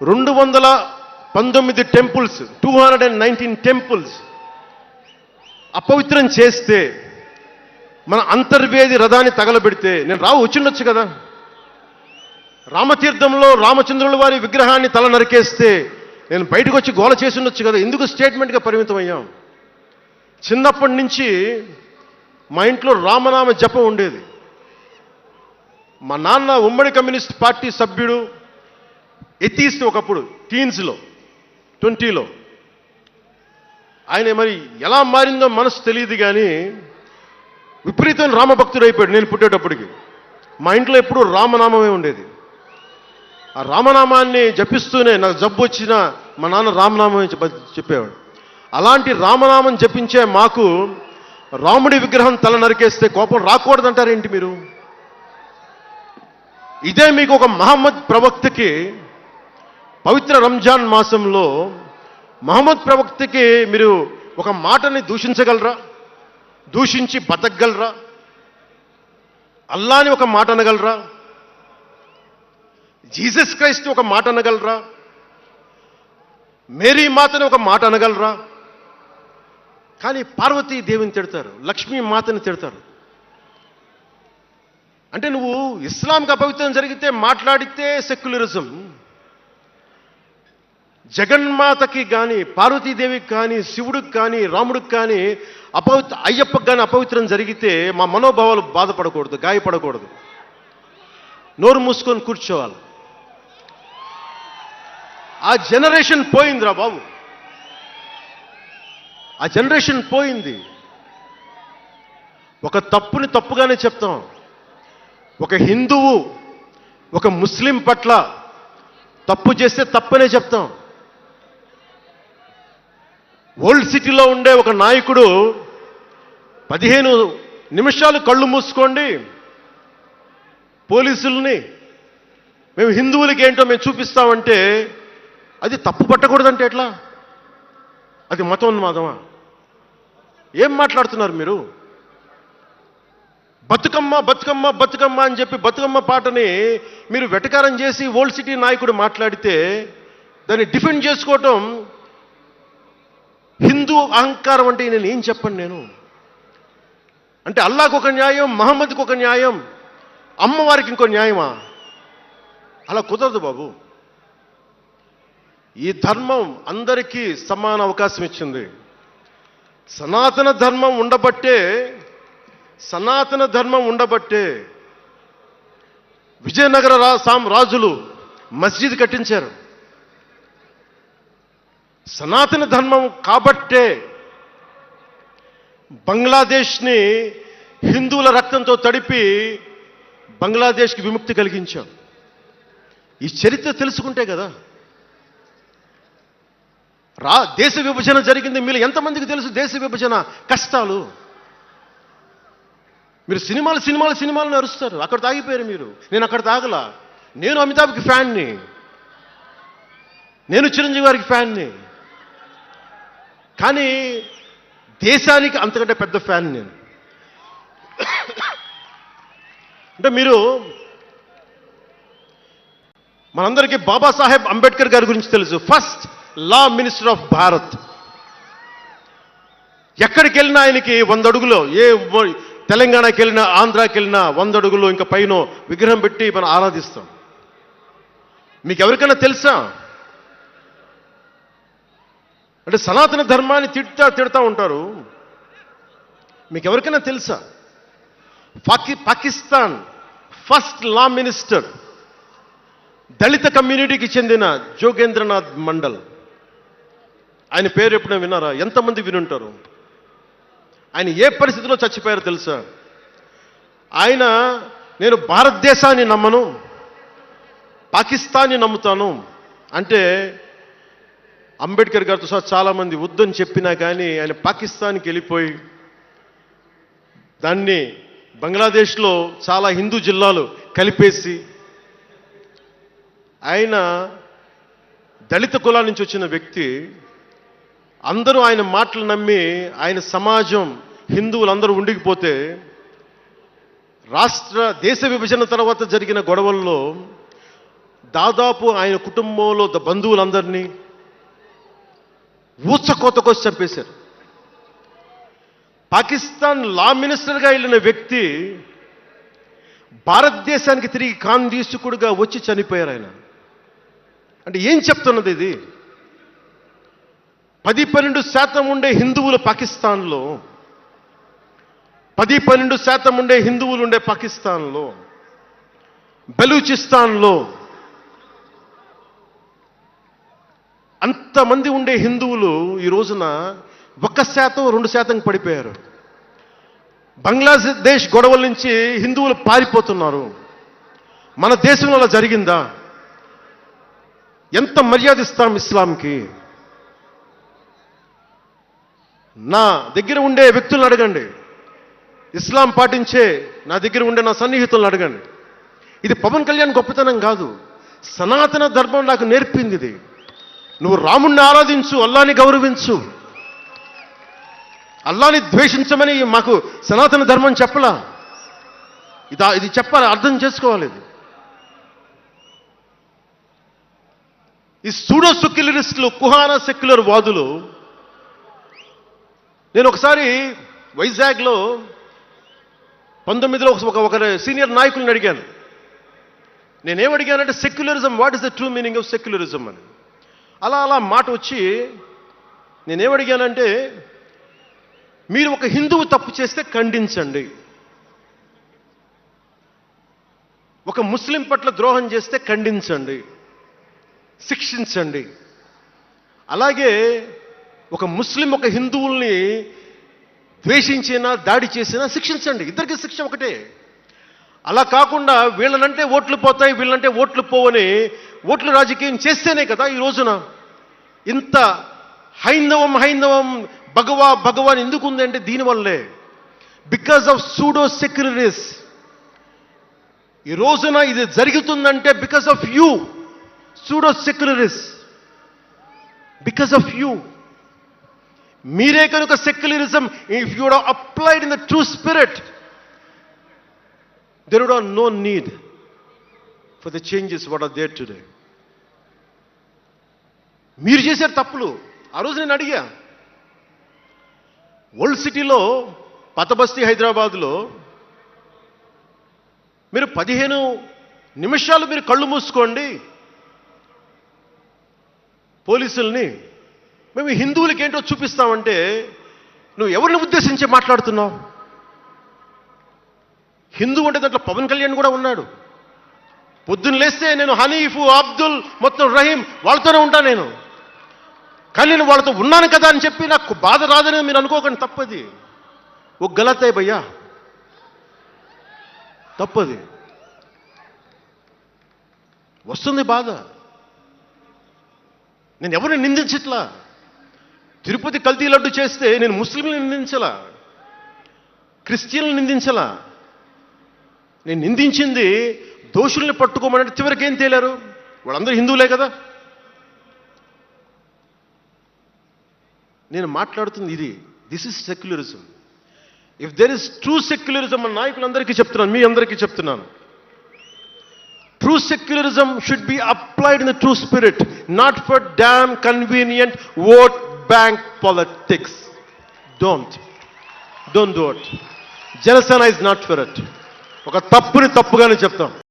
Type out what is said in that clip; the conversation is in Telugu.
219 టెంపుల్స్, 219 టెంపుల్స్ అపవిత్రం చేస్తే, మన అంతర్వేది రథాన్ని తగలబెడితే నేను వచ్చిండొచ్చు కదా. రామతీర్థంలో రామచంద్రుల వారి విగ్రహాన్ని తల నరికేస్తే నేను బయటకు వచ్చి గోల చేసి ఉండొచ్చు కదా. ఎందుకు స్టేట్మెంట్గా పరిమితం అయ్యాం? చిన్నప్పటి నుంచి మా ఇంట్లో రామనామ జపం ఉండేది. మా నాన్న ఉమ్మడి కమ్యూనిస్ట్ పార్టీ సభ్యుడు, ఎథీస్ట్ ఒకప్పుడు, టీన్స్లో 20లో. ఆయన మరి ఎలా మారిందో మనసు తెలియదు కానీ విపరీతం రామభక్తుడు అయిపోయాడు నేను పుట్టేటప్పటికి. మా ఇంట్లో ఎప్పుడూ రామనామమే ఉండేది. ఆ రామనామాన్ని జపిస్తూనే నాకు జబ్బు వచ్చినా మా నాన్న రామనామం చెప్పేవాడు. అలాంటి రామనామం జపించే మాకు రాముడి విగ్రహం తల నరికేస్తే కోపం రాకూడదంటారేంటి మీరు? ఇదే మీకు ఒక మహమ్మద్ ప్రవక్తకి పవిత్ర రంజాన్ మాసంలో మహమ్మద్ ప్రవక్తకి మీరు ఒక మాటని దూషించగలరా? దూషించి బతకగలరా? అల్లాని ఒక మాట అనగలరా? జీసస్ క్రైస్ట్ ఒక మాట అనగలరా? మేరీ మాతని ఒక మాట అనగలరా? కానీ పార్వతీ దేవిని తిడతారు, లక్ష్మీ మాతని తిడతారు. అంటే నువ్వు ఇస్లాంకి అపవిత్రం జరిగితే మాట్లాడితే సెక్యులరిజం, జగన్మాతకి కానీ పార్వతీదేవికి కానీ శివుడికి కానీ రాముడికి కానీ అయ్యప్పకి కానీ అపవిత్రం జరిగితే మా మనోభావాలు బాధపడకూడదు, గాయపడకూడదు, నోరు మూసుకొని కూర్చోవాలి. ఆ జనరేషన్ పోయిందిరా బాబు, ఆ జనరేషన్ పోయింది. ఒక తప్పుని తప్పుగానే చెప్తాం. ఒక హిందువు ఒక ముస్లిం పట్ల తప్పు చేస్తే తప్పనే చెప్తాం. ఓల్డ్ సిటీలో ఉండే ఒక నాయకుడు 15 నిమిషాలు కళ్ళు మూసుకోండి, పోలీసుల్ని మేము హిందువులకి ఏంటో మేము చూపిస్తామంటే అది తప్పు పట్టకూడదంటే ఎట్లా? అది మతోన్మాదమా? ఏం మాట్లాడుతున్నారు మీరు? బతుకమ్మ బతుకమ్మ బతుకమ్మ అని చెప్పి బతుకమ్మ పాటని మీరు వెటకారం చేసి ఓల్డ్ సిటీ నాయకుడు మాట్లాడితే దాన్ని డిఫెండ్ చేసుకోవటం హిందూ అహంకారం అంటే నేను ఏం చెప్పను నేను? అంటే అల్లాహకు ఒక న్యాయం, మహమ్మద్కి ఒక న్యాయం, అమ్మవారికి ఇంకో న్యాయమా? అలా కుదరదు బాబు. ఈ ధర్మం అందరికీ సమాన అవకాశం ఇచ్చింది. సనాతన ధర్మం ఉండబట్టే విజయనగర రాజులు మస్జిద్ కట్టించారు. సనాతన ధర్మం కాబట్టే బంగ్లాదేశ్ని హిందువుల రక్తంతో తడిపి బంగ్లాదేశ్కి విముక్తి కలిగించాం. ఈ చరిత్ర తెలుసుకుంటే కదా. దేశ విభజన జరిగింది. మీరు ఎంతమందికి తెలుసు దేశ విభజన కష్టాలు? మీరు సినిమాలు అరుస్తారు, అక్కడ తాగిపోయారు మీరు. నేను అక్కడ తాగలా. నేను అమితాబ్కి ఫ్యాన్ని, నేను చిరంజీవి గారికి ఫ్యాన్ని, కానీ దేశానికి అంతకంటే పెద్ద ఫ్యాన్ నేను. అంటే మీరు మనందరికీ బాబాసాహెబ్ అంబేద్కర్ గారి గురించి తెలుసు. First law minister of Bharat. ఎక్కడికి వెళ్ళినా ఆయనకి 100 అడుగులో, ఏ తెలంగాణకి వెళ్ళినా ఆంధ్రాకి వెళ్ళినా 100 అడుగులో ఇంకా పైన విగ్రహం పెట్టి మనం ఆరాధిస్తాం. మీకు ఎవరికైనా తెలుసా? అంటే సనాతన ధర్మాన్ని తిడతా ఉంటారు. మీకు ఎవరికైనా తెలుసా? పాకిస్తాన్ ఫస్ట్ లా మినిస్టర్ దళిత కమ్యూనిటీకి చెందిన జోగేంద్రనాథ్ మండల్. ఆయన పేరు ఎప్పుడైనా విన్నారా? ఎంతమంది వినుంటారు? ఆయన ఏ పరిస్థితిలో చచ్చిపోయారో తెలుసా? ఆయన నేను భారతదేశాన్ని నమ్మను, పాకిస్తాన్ని నమ్ముతాను అంటే అంబేద్కర్ గారితో సహా చాలామంది వద్దని చెప్పినా కానీ ఆయన పాకిస్తాన్కి వెళ్ళిపోయి దాన్ని బంగ్లాదేశ్లో చాలా హిందూ జిల్లాలు కలిపేసి, ఆయన దళిత కులాల నుంచి వచ్చిన వ్యక్తి, అందరూ ఆయన మాటలు నమ్మి ఆయన సమాజం హిందువులందరూ ఉండిపోతే దేశ విభజన తర్వాత జరిగిన గొడవల్లో దాదాపు ఆయన కుటుంబంలో బంధువులందరినీ ఊచకోతకొచ్చి చంపేశారు. పాకిస్తాన్ లా మినిస్టర్గా వెళ్ళిన వ్యక్తి భారతదేశానికి తిరిగి కాందీసుకుడుగా వచ్చి చనిపోయారు ఆయన. అంటే ఏం చెప్తున్నది ఇది? 10-12% ఉండే హిందువులు పాకిస్తాన్లో, 10-12% ఉండే హిందువులు ఉండే పాకిస్తాన్లో, బలూచిస్తాన్లో అంతమంది ఉండే హిందువులు ఈ రోజున 1%-2% పడిపోయారు. బంగ్లాదేశ్ గొడవల నుంచి హిందువులు పారిపోతున్నారు. మన దేశంలో అలా జరిగిందా? ఎంత మర్యాద ఇస్తాం ఇస్లాంకి? నా దగ్గర ఉండే వ్యక్తులను అడగండి, ఇస్లాం పాటించే నా దగ్గర ఉండే నా సన్నిహితులను అడగండి. ఇది పవన్ కళ్యాణ్ గొప్పతనం కాదు, సనాతన ధర్మం నాకు నేర్పింది ఇది. నువ్వు రాముణ్ణి ఆరాధించు, అల్లాని గౌరవించు, అల్లాని ద్వేషించమని మాకు సనాతన ధర్మం చెప్పలా. ఇది చెప్పాలి, అర్థం చేసుకోవాలి. ఈ సూడో సెక్యులరిస్టులు, కుహానా సెక్యులర్ వాదులు, నేను ఒకసారి వైజాగ్లో 19లో ఒక సీనియర్ నాయకుల్ని అడిగాను. నేనేమడిగానంటే, secularism, what is the true meaning of secularism అని. అలా మాట వచ్చి నేనేమడిగానంటే, మీరు ఒక హిందువు తప్పు చేస్తే ఖండించండి, ఒక ముస్లిం పట్ల ద్రోహం చేస్తే ఖండించండి, శిక్షించండి. అలాగే ఒక ముస్లిం ఒక హిందువుల్ని ద్వేషించినా దాడి చేసినా శిక్షించండి, ఇద్దరికి శిక్ష ఒకటే. అలా కాకుండా వీళ్ళనంటే ఓట్లు పోతాయి, వీళ్ళంటే ఓట్లు పోవని ఓట్లు రాజకీయం చేస్తేనే కదా ఈ రోజున ఇంత హైందవం భగవాన్ ఎందుకు ఉందంటే దీనివల్లే, బికాజ్ ఆఫ్ సూడో సెక్యులరిస్. ఈ రోజున ఇది జరుగుతుందంటే because of you pseudo secularists, because of you. మీరే కనుక secularism, if you would applied in the true spirit, there would have no need for the changes what are there today. మీరు చేశారు తప్పులు. ఆ రోజు నేను అడిగా, ఓల్డ్ సిటీలో, పతబస్తీ హైదరాబాద్లో మీరు 15 నిమిషాలు మీరు కళ్ళు మూసుకోండి పోలీసుల్ని, మేము హిందువులకి ఏంటో చూపిస్తామంటే నువ్వు ఎవరిని ఉద్దేశించి మాట్లాడుతున్నావు? హిందూ అంటే దాంట్లో పవన్ కళ్యాణ్ కూడా ఉన్నాడు. పొద్దున్న లేస్తే నేను హనీఫు, అబ్దుల్, మొత్తం రహీం వాళ్ళతోనే ఉంటాను నేను. కానీ నేను వాళ్ళతో ఉన్నాను కదా అని చెప్పి నాకు బాధ రాదని మీరు అనుకోకండి, తప్పది. ఓ గలత్ హై భయ్యా, తప్పది. వస్తుంది బాధ. నేను ఎవరిని నిందించట్లా. తిరుపతి కల్తీ లడ్డు చేస్తే నేను ముస్లింలను నిందించలా, క్రిస్టియన్లను నిందించలా. నేను నిందించింది దోషుల్ని పట్టుకోమనంటే చివరికి ఏం తేలారు? వాళ్ళందరూ హిందువులే కదా. నేను మాట్లాడుతుంది ఇది. This is secularism. If there is true secularism, మన నాయకులందరికీ చెప్తున్నాను, మీ అందరికీ చెప్తున్నాను, true secularism should be applied in the true spirit, not for damn convenient vote bank politics. Don't do it. Janasena is not for it. ఒక తప్పుని తప్పుగానే చెప్తాం.